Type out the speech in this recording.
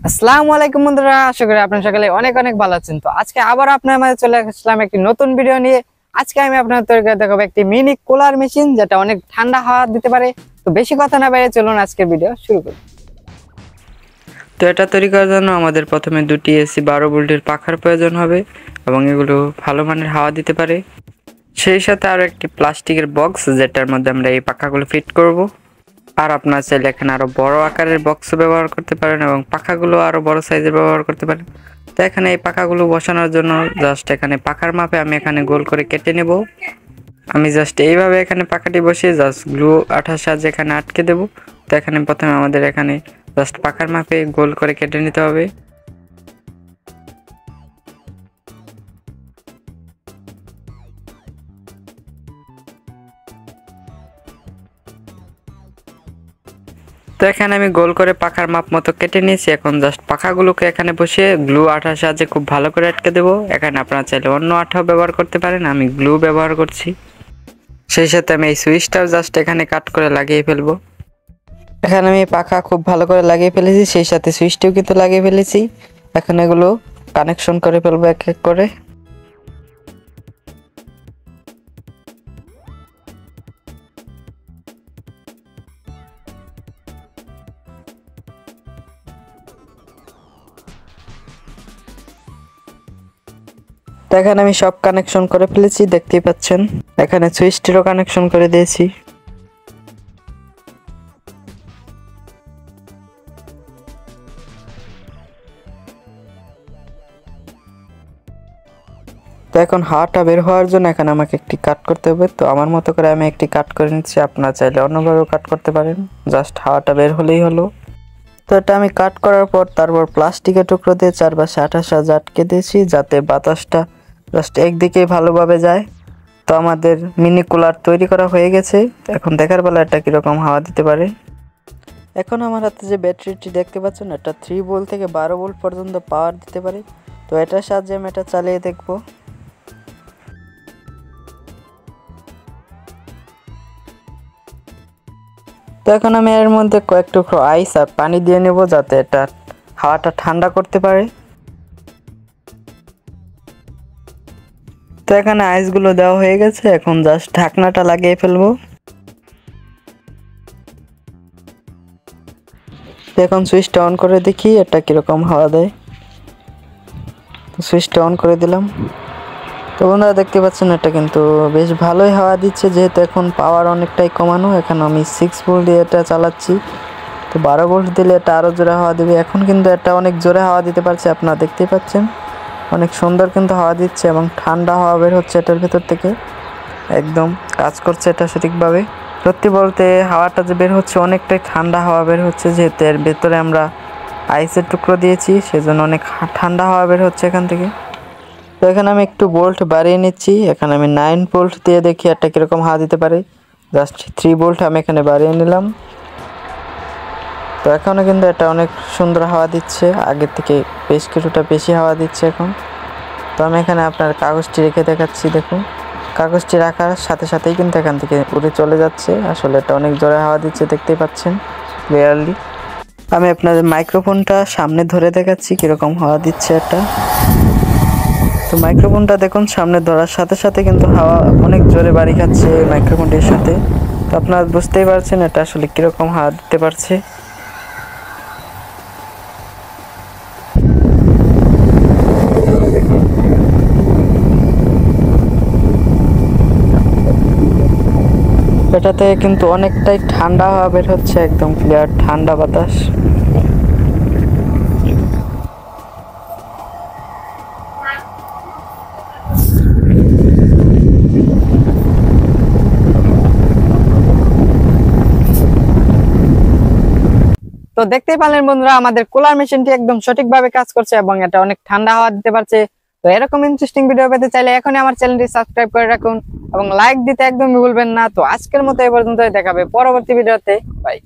আসসালামু আলাইকুম বন্ধুরা, আশা করি আপনারা সকলে অনেক অনেক ভালো আছেন। তো আজকে আবার আপনার মাঝে চলে আসলাম একটি নতুন ভিডিও নিয়ে। আজকে আমি আপনাদের তৈরি করে দেখাবো একটি মিনি কুলার মেশিন, যেটা অনেক ঠান্ডা হাওয়া দিতে পারে। তো বেশি কথা না বাইরে চলুন আজকের ভিডিও শুরু করি। তো এটা তৈরি করার জন্য আমাদের প্রথমে দুটি এসি 12 ভোল্টের পাখার প্রয়োজন হবে এবং এগুলো ভালো মানের হাওয়া দিতে পারে। সেই সাথে আরও একটি প্লাস্টিকের বক্স, যেটার মধ্যে আমরা এই পাখাগুলো ফিট করব। আর আপনারা চাইলে এখানে আরও বড় আকারের বক্সও ব্যবহার করতে পারেন এবং পাখাগুলো আরও বড় সাইজের ব্যবহার করতে পারেন। তো এখানে এই পাখাগুলো বসানোর জন্য জাস্ট এখানে পাখার মাপে আমি এখানে গোল করে কেটে নেব। আমি জাস্ট এইভাবে এখানে পাখাটি বসিয়ে জাস্ট গ্লু আঠার সাহায্যে এখানে আটকে দেব। তো এখানে প্রথমে আমাদের এখানে জাস্ট পাখার মাপে গোল করে কেটে নিতে হবে। তো এখানে আমি গোল করে পাখার মাপ মতো কেটে নিয়েছি। এখন জাস্ট পাখাগুলোকে এখানে বসিয়ে গ্লু আঠার সাহায্যে খুব ভালো করে আটকে দেবো। এখানে আপনারা চাইলে অন্য আঠাও ব্যবহার করতে পারেন, আমি গ্লু ব্যবহার করছি। সেই সাথে আমি এই সুইচটাও জাস্ট এখানে কাট করে লাগিয়ে ফেলবো। এখানে আমি পাখা খুব ভালো করে লাগিয়ে ফেলেছি, সেই সাথে সুইচটিও কিন্তু লাগিয়ে ফেলেছি। এখন এগুলো কানেকশন করে ফেলবো এক এক করে। তো এখানে আমি সব কানেকশন করে ফেলেছি, দেখতেই পাচ্ছেন। এখানে সুইচটিরও কানেকশন করে দিয়েছি। তো এখন হাওয়াটা বের হওয়ার জন্য এখানে আমাকে একটি কাট করতে হবে। তো আমার মতো করে আমি একটি কাট করে নিচ্ছি, আপনারা চাইলে অন্যভাবেও কাট করতে পারেন, জাস্ট হাওয়াটা বের হলেই হলো। তো এটা আমি কাট করার পর তারপর প্লাস্টিকের টুকরো দিয়ে চারপাশে আঠার সাহায্যে আটকে দিয়েছি, যাতে বাতাসটা জাস্ট একদিকেই ভালোভাবে যায়। তো আমাদের মিনি কুলার তৈরি করা হয়ে গেছে। এখন দেখার বেলা এটা কীরকম হাওয়া দিতে পারে। এখন আমার হাতে যে ব্যাটারিটি দেখতে পাচ্ছেন, এটা 3 ভোল্ট থেকে 12 ভোল্ট পর্যন্ত পাওয়ার দিতে পারে। তো এটার সাহায্যে আমি এটা চালিয়ে দেখব। তো এখন আমি এর মধ্যে কয়েক টুকরো আইস আর পানি দিয়ে নেব, যাতে এটা হাওয়াটা ঠান্ডা করতে পারে। তো এখানে আইসগুলো দেওয়া হয়ে গেছে, এখন জাস্ট ঢাকনাটা লাগিয়ে ফেলবো। তো এখন সুইচটা অন করে দেখি এটা কীরকম হাওয়া দেয়। সুইচটা অন করে দিলাম। তো বন্ধুরা দেখতে পাচ্ছেন এটা কিন্তু বেশ ভালোই হাওয়া দিচ্ছে, যেহেতু এখন পাওয়ার অনেকটাই কমানো। এখন আমি 6 ভোল্ট দিয়ে এটা চালাচ্ছি। তো 12 ভোল্ট দিলে এটা আরও জোরে হাওয়া দেবে। এখন কিন্তু এটা অনেক জোরে হাওয়া দিতে পারছে, আপনারা দেখতেই পাচ্ছেন। অনেক সুন্দর কিন্তু হাওয়া দিচ্ছে এবং ঠান্ডা হাওয়া বের হচ্ছে এটার ভেতর থেকে, একদম কাজ করছে এটা সঠিকভাবে। সত্যি বলতে হাওয়াটা যে বের হচ্ছে অনেকটাই ঠান্ডা হাওয়া বের হচ্ছে, যেহেতু এর ভেতরে আমরা আইসের টুকরো দিয়েছি, সেজন্য অনেক ঠান্ডা হাওয়া বের হচ্ছে এখান থেকে। তো এখানে আমি একটু ভোল্ট বাড়িয়ে নিচ্ছি। এখানে আমি 9 ভোল্ট দিয়ে দেখি এটা কীরকম হাওয়া দিতে পারে। জাস্ট 3 ভোল্ট আমি এখানে বাড়িয়ে নিলাম। তো এখনও কিন্তু এটা অনেক সুন্দর হাওয়া দিচ্ছে, আগের থেকে বেশ কিছুটা বেশি হাওয়া দিচ্ছে এখন। তো আমি এখানে আপনার কাগজটি রেখে দেখাচ্ছি, দেখুন। কাগজটি রাখার সাথে সাথেই কিন্তু এখান থেকে উড়ে চলে যাচ্ছে। আসলে এটা অনেক জোরে হাওয়া দিচ্ছে, দেখতেই পাচ্ছেন ক্লিয়ারলি। আমি আপনাদের মাইক্রোফোনটা সামনে ধরে দেখাচ্ছি কীরকম হাওয়া দিচ্ছে এটা। তো মাইক্রোফোনটা দেখুন, সামনে ধরার সাথে সাথে কিন্তু হাওয়া অনেক জোরে বাড়ি খাচ্ছে মাইক্রোফোনটির সাথে। তো আপনারা বুঝতেই পারছেন এটা আসলে কীরকম হাওয়া দিতে পারছে। এটাতে কিন্তু অনেকটাই ঠান্ডা হাওয়া বের হচ্ছে, একদম ক্লিয়ার ঠান্ডা বাতাস। তো দেখতেই পারলেন বন্ধুরা, আমাদের কুলার মেশিনটি একদম সঠিকভাবে কাজ করছে এবং এটা অনেক ঠান্ডা হাওয়া দিতে পারছে। তো এরকম ইন্টারেস্টিং ভিডিও পেতে চাইলে এখনই আমার চ্যানেলটি সাবস্ক্রাইব করে রাখুন এবং লাইক দিতে একদমই ভুলবেন না। তো আজকের মতো এই পর্যন্তই, দেখাবে পরবর্তী ভিডিওতে। বাই।